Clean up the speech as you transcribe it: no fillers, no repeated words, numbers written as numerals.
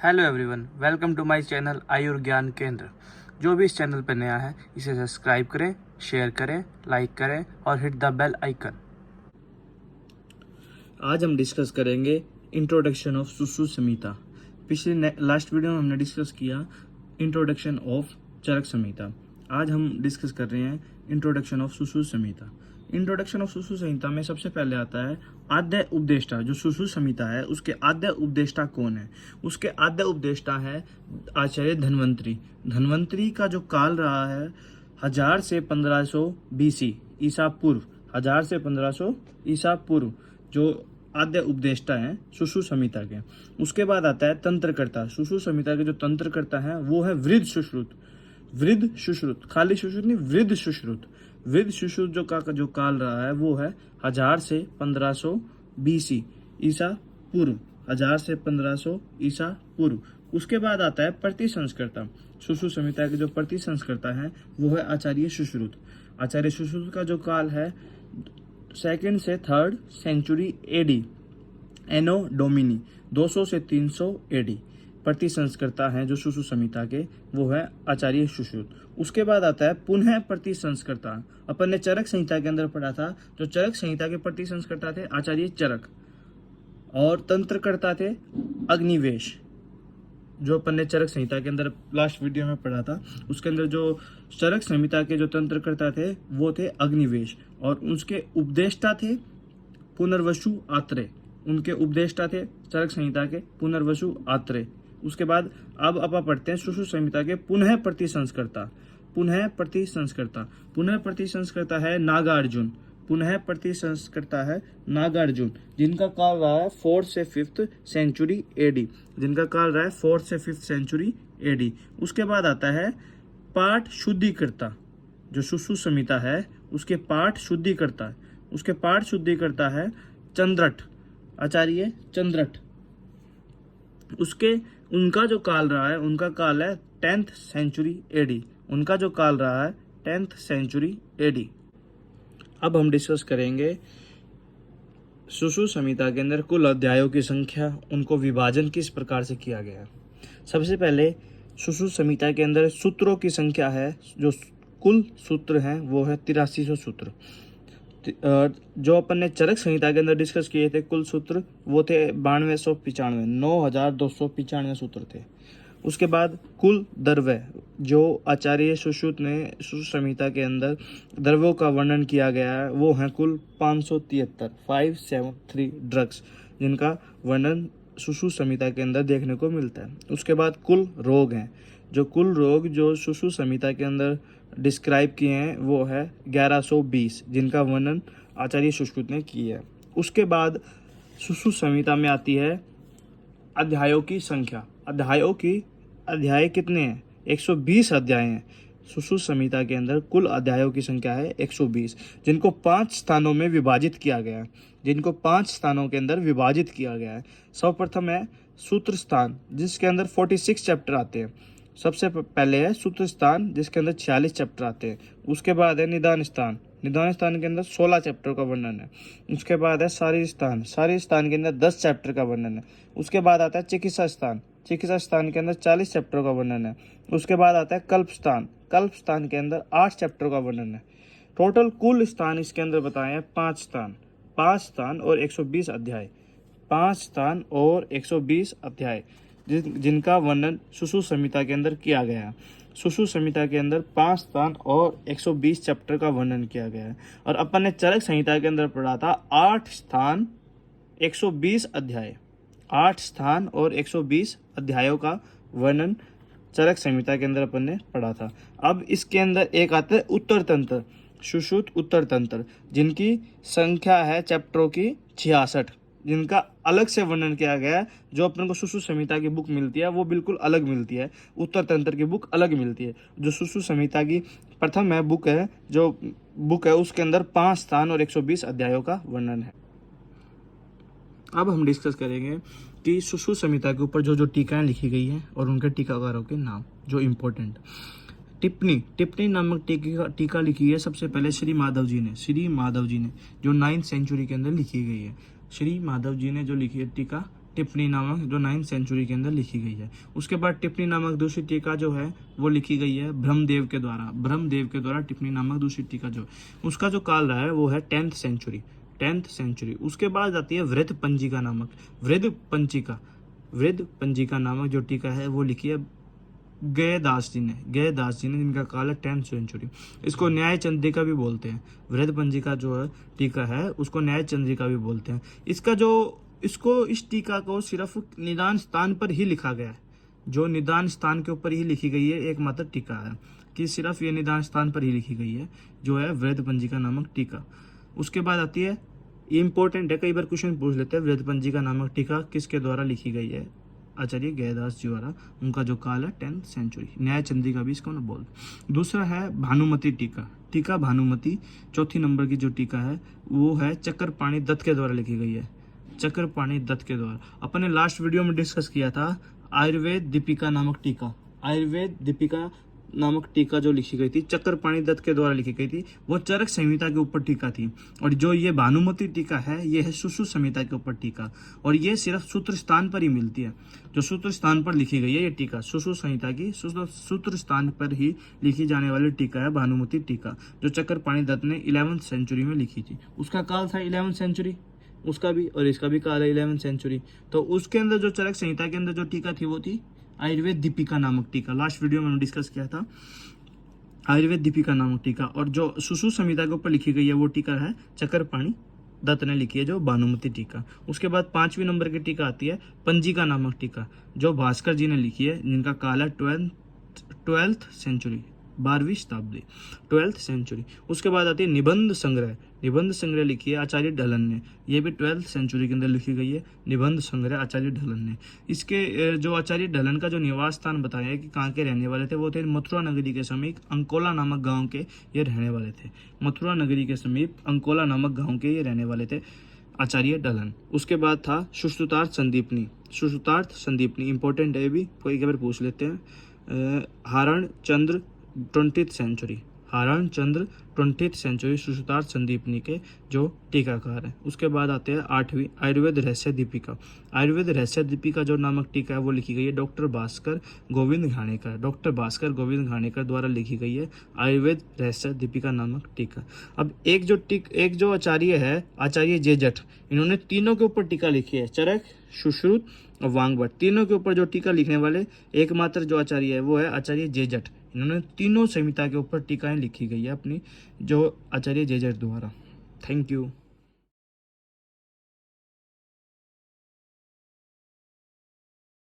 Hello everyone, welcome to my channel Ayur Gyan Kendra. जो भी इस चैनल पर नया है इसे सब्सक्राइब करें, शेयर करें, लाइक करें और हिट द बेल आइकन। आज हम डिस्कस करेंगे introduction of Sushruta Samhita. Last video में हमने डिस्कस किया इंट्रोडक्शन ऑफ चरक संहिता। आज हम डिस्कस कर रहे हैं introduction of Sushruta Samhita. Introduction of Sushruta Samhita में सबसे पहले आता है आद्य उपदेष्टा। जो सुश्रुत संहिता है उसके आद्य उपदेष्टा कौन है? उसके आद्य उपदेष्टा है आचार्य धन्वंतरी। धन्वंतरी का जो काल रहा है 1000 से 1500 BC ईसा पूर्व, 1000 से 1500 ईसा पूर्व, जो आद्य उपदेष्टा हैं सुश्रुत संहिता के। उसके बाद आता है तंत्रकर्ता। सुश्रुत संहिता के जो तंत्रकर्ता हैं वो है वृद्ध सुश्रुत। वृद्ध सुश्रुत, खाली सुश्रुत नहीं, वृद्ध सुश्रुत। वृद्ध सुश्रुत जो काल रहा है वो है 1000 से 1500 BC ईसा पूर्व, 1000 से 1500 ईसा पूर्व। उसके बाद आता है प्रतिसंस्कर्ता। सुश्रुत संहिता के जो प्रतिसंस्कर्ता हैं वो है आचार्य सुश्रुत। आचार्य सुश्रुत का जो काल है 2nd से 3rd सेंचुरी एडी, एनो डोमिनी 200 से 300 एडी। प्रतिसंस्कर्ता हैं जो सुश्रुत संहिता के वो है आचार्य सुश्रुत। उसके बाद आता है पुनः प्रतिसंस्कर्ता। अपन ने चरक संहिता के अंदर पढ़ा था, जो चरक संहिता के प्रतिसंस्कर्ता थे आचार्य चरक, और तंत्रकर्ता थे अग्निवेश। जो अपन ने चरक संहिता के अंदर लास्ट वीडियो में पढ़ा था उसके अंदर जो चरक संहिता के जो तंत्रकर्ता थे वो थे अग्निवेश, और उसके उपदेष्टा थे पुनर्वसु आत्रेय। उनके उपदेष्टा थे चरक संहिता के पुनर्वसु आत्रेय। उसके बाद अब अपन पढ़ते हैं सुश्रुत संहिता के पुनः प्रतिसंस्कर्ता। पुनः प्रतिसंस्कर्ता, पुनः प्रतिसंस्कर्ता है नागार्जुन। पुनः प्रतिसंस्कर्ता है नागार्जुन, जिनका काल रहा है 4th से 5th सेंचुरी एडी। जिनका काल रहा है 4th से 5th सेंचुरी एडी। उसके बाद आता है पाठ शुद्धिकर्ता। जो सुश्रुत संहिता है उसके पाठ शुद्धिकर्ता है, उसके पाठ शुद्धिकर्ता है चंद्रट, आचार्य चंद्रट। उनका जो काल रहा है, उनका काल है 10th सेंचुरी एडी। उनका जो काल रहा है 10th सेंचुरी एडी। अब हम डिस्कस करेंगे सुश्रुत संहिता के अंदर कुल अध्यायों की संख्या, उनको विभाजन किस प्रकार से किया गया है। सबसे पहले सुश्रुत संहिता के अंदर सूत्रों की संख्या है, जो कुल सूत्र हैं वो है 8300 सूत्र। जो अपन ने चरक संहिता के अंदर डिस्कस किए थे कुल सूत्र वो थे 9295, 9295 सूत्र थे। उसके बाद कुल द्रव्य, जो आचार्य सुश्रुत ने सुश्रुत संहिता के अंदर द्रव्यों का वर्णन किया गया है वो है कुल 573 ड्रग्स, जिनका वर्णन सुश्रुत संहिता के अंदर देखने को मिलता है। उसके बाद कुल रोग हैं, जो कुल रोग जो सुश्रुत संहिता के अंदर डिस्क्राइब किए हैं वो है 1120, जिनका वर्णन आचार्य सुश्रुत ने किया है। उसके बाद सुश्रुत संहिता में आती है अध्यायों की संख्या। अध्याय कितने हैं? 120 अध्याय हैं। सुश्रुत संहिता के अंदर कुल अध्यायों की संख्या है 120, जिनको 5 स्थानों में विभाजित किया गया है। जिनको 5 स्थानों के अंदर विभाजित किया गया है। सर्वप्रथम है सूत्र स्थान, जिसके अंदर 46 चैप्टर आते हैं। सबसे पहले है सूत्र स्थान, जिसके अंदर 46 चैप्टर आते हैं। उसके बाद है निदान स्थान। निदान स्थान के अंदर 16 चैप्टर का वर्णन है। उसके बाद है शारीर स्थान। शारीर स्थान के अंदर 10 चैप्टर का वर्णन है। उसके बाद आता है चिकित्सा स्थान। चिकित्सा स्थान के अंदर 40 चैप्टर का वर्णन है। उसके बाद आता है कल्प स्थान। कल्प स्थान के अंदर 8 चैप्टर का वर्णन है। टोटल कुल स्थान इसके अंदर बताए हैं 5 स्थान। 5 स्थान और 120 अध्याय। 5 स्थान और 120 अध्याय, जिनका वर्णन सुश्रुत संहिता के अंदर किया गया है। सुश्रुत संहिता के अंदर 5 स्थान और 120 चैप्टर का वर्णन किया गया है। और अपन ने चरक संहिता के अंदर पढ़ा था 8 स्थान 120 अध्याय। 8 स्थान और 120 अध्यायों का वर्णन चरक संहिता के अंदर अपन ने पढ़ा था। अब इसके अंदर एक आता है उत्तर तंत्र, सुश्रुत उत्तर तंत्र, जिनकी संख्या है चैप्टरों की 66, जिनका अलग से वर्णन किया गया है। जो अपन को सुश्रुत संहिता की बुक मिलती है वो बिल्कुल अलग मिलती है, उत्तर तंत्र की बुक अलग मिलती है। जो सुश्रुत संहिता की प्रथम बुक है उसके अंदर 5 स्थान और 120 अध्यायों का वर्णन है। अब हम डिस्कस करेंगे कि सुश्रुत संहिता के ऊपर जो टीकाएं लिखी गई हैं और उनके टीकाकारों के नाम जो इम्पोर्टेंट। टिप्पणी नामक टीका लिखी है सबसे पहले श्री माधव जी ने जो 9th सेंचुरी के अंदर लिखी गई है। श्री माधव जी ने जो लिखी है टीका टिप्पणी नामक जो 9th सेंचुरी के अंदर लिखी गई है। उसके बाद टिप्पणी नामक दूसरी टीका जो है वो लिखी गई है ब्रह्मदेव के द्वारा टिप्पणी नामक दूसरी टीका जो उसका जो काल रहा है वो है 10th सेंचुरी। उसके बाद आती है वृद्ध पंजिका नामक जो टीका है वो लिखी है गयदास जी ने जिनका काल है 10th सेंचुरी। इसको न्याय चंद्रिका भी बोलते हैं। वृद्ध पंजिका जो है टीका है उसको न्याय चंद्रिका भी बोलते हैं। इस टीका को सिर्फ निदान स्थान पर ही लिखा गया है, जो निदान स्थान के ऊपर ही लिखी गई है एकमात्र टीका है कि सिर्फ ये निदान स्थान पर ही लिखी गई है, जो है वृद्ध पंजिका नामक टीका। उसके बाद आती है, ये इंपॉर्टेंट है, कई बार क्वेश्चन पूछ लेते हैं, वृद्ध पंजिका नामक टीका किसके द्वारा लिखी गई है? आचार्य गयदास जी द्वारा। उनका जो काल है 10th सेंचुरी। न्याय चंद्रिका भी इसको ना बोल। दूसरा है भानुमति टीका भानुमति, चौथी नंबर की जो टीका है वो है चक्रपाणि दत्त के द्वारा लिखी गई है। चक्रपाणि दत्त के द्वारा अपने लास्ट वीडियो में डिस्कस किया था आयुर्वेद दीपिका नामक टीका जो लिखी गई थी चक्रपाणि दत्त के द्वारा लिखी गई थी, वो चरक संहिता के ऊपर टीका थी। और जो ये भानुमति टीका है ये है सुश्रुत संहिता के ऊपर टीका, और ये सिर्फ सूत्र स्थान पर ही मिलती है। जो सूत्र स्थान पर लिखी गई है ये टीका सुश्रुत संहिता की सूत्र स्थान पर ही लिखी जाने वाली टीका है भानुमति टीका, जो चक्रपाणि दत्त ने 11th सेंचुरी में लिखी थी। उसका काल था 11th सेंचुरी, उसका भी, और इसका भी काल है 11th सेंचुरी। तो उसके अंदर जो चरक संहिता के अंदर जो टीका थी वो थी आयुर्वेद दीपिका नामक टीका। लास्ट वीडियो में डिस्कस किया था आयुर्वेद दीपिका नामक टीका। और जो सुश्रुत संहिता के ऊपर लिखी गई है वो टीका है चक्रपाणि दत्त ने लिखी है, जो भानुमति टीका। उसके बाद 5वीं नंबर की टीका आती है पंजिका नामक टीका, जो भास्कर जी ने लिखी है, जिनका काल है 12th सेंचुरी, 12वीं शताब्दी, 12th सेंचुरी। उसके बाद आती है निबंध संग्रह लिखी है आचार्य ढलन ने, ये भी 12th सेंचुरी के अंदर लिखी गई है, निबंध संग्रह आचार्य ढलन ने। इसके जो आचार्य ढलन का जो निवास स्थान बताया है कि कहाँ के रहने वाले थे, वो थे मथुरा नगरी के समीप अंकोला नामक गाँव के ये रहने वाले थे। मथुरा नगरी के समीप अंकोला नामक गाँव के ये रहने वाले थे आचार्य ढलन। उसके बाद था सुश्रुतार्थ संदीपनी, इंपॉर्टेंट है, भी कोई बार पूछ लेते हैं। हारण चंद्र 20th सेंचुरी सुश्रुतार्थ संदीपनी के जो टीकाकार हैं। उसके बाद आते हैं 8वीं आयुर्वेद रहस्य दीपिका जो नामक टीका है वो लिखी गई है डॉक्टर भास्कर गोविंद घाणेकर द्वारा लिखी गई है आयुर्वेद रहस्य दीपिका नामक टीका। अब एक जो आचार्य है आचार्य जेजट, इन्होंने तीनों के ऊपर टीका लिखी है, चरक, सुश्रुत और वांगभट, तीनों के ऊपर जो टीका लिखने वाले एकमात्र जो आचार्य है वो है आचार्य जेजट। इन्होंने तीनों संहिता के ऊपर टीकाएं लिखी गई है अपनी, जो आचार्य जेजट द्वारा। Thank you.